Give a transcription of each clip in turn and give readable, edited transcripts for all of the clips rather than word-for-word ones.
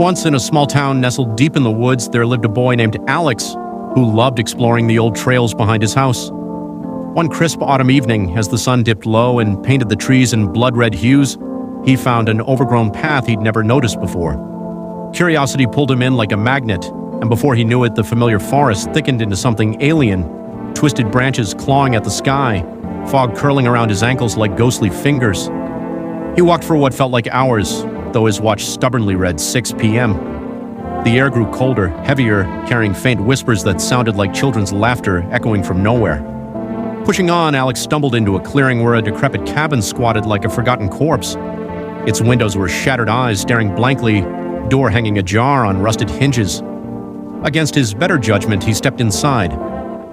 Once in a small town nestled deep in the woods, there lived a boy named Alex who loved exploring the old trails behind his house. One crisp autumn evening, as the sun dipped low and painted the trees in blood-red hues, he found an overgrown path he'd never noticed before. Curiosity pulled him in like a magnet, and before he knew it, the familiar forest thickened into something alien, twisted branches clawing at the sky, fog curling around his ankles like ghostly fingers. He walked for what felt like hours, though his watch stubbornly read 6 p.m. The air grew colder, heavier, carrying faint whispers that sounded like children's laughter echoing from nowhere. Pushing on, Alex stumbled into a clearing where a decrepit cabin squatted like a forgotten corpse. Its windows were shattered eyes staring blankly, door hanging ajar on rusted hinges. Against his better judgment, he stepped inside.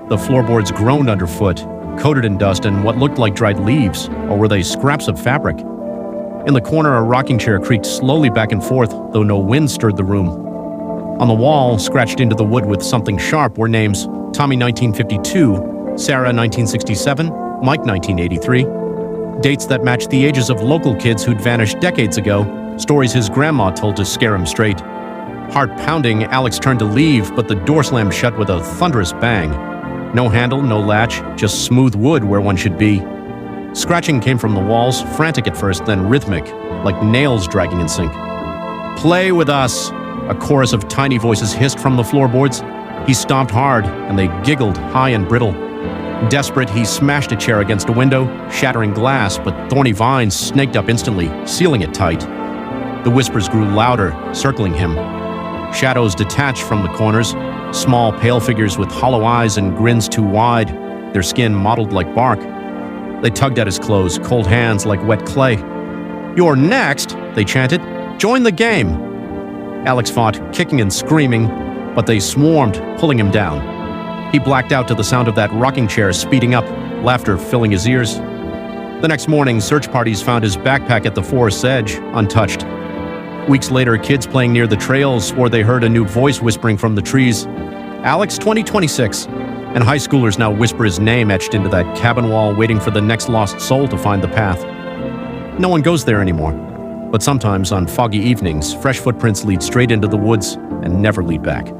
The floorboards groaned underfoot, coated in dust and what looked like dried leaves, or were they scraps of fabric? In the corner, a rocking chair creaked slowly back and forth, though no wind stirred the room. On the wall, scratched into the wood with something sharp, were names Tommy 1952, Sarah 1967, Mike 1983. Dates that matched the ages of local kids who'd vanished decades ago, stories his grandma told to scare him straight. Heart pounding, Alex turned to leave, but the door slammed shut with a thunderous bang. No handle, no latch, just smooth wood where one should be. Scratching came from the walls, frantic at first, then rhythmic, like nails dragging in sync. "Play with us!" A chorus of tiny voices hissed from the floorboards. He stomped hard, and they giggled, high and brittle. Desperate, he smashed a chair against a window, shattering glass, but thorny vines snaked up instantly, sealing it tight. The whispers grew louder, circling him. Shadows detached from the corners, small, pale figures with hollow eyes and grins too wide, their skin mottled like bark. They tugged at his clothes, cold hands like wet clay. "You're next," they chanted. "Join the game." Alex fought, kicking and screaming, but they swarmed, pulling him down. He blacked out to the sound of that rocking chair speeding up, laughter filling his ears. The next morning, search parties found his backpack at the forest's edge, untouched. Weeks later, kids playing near the trails swore they heard a new voice whispering from the trees, "Alex 2026, and high schoolers now whisper his name etched into that cabin wall, waiting for the next lost soul to find the path. No one goes there anymore. But sometimes, on foggy evenings, fresh footprints lead straight into the woods and never lead back.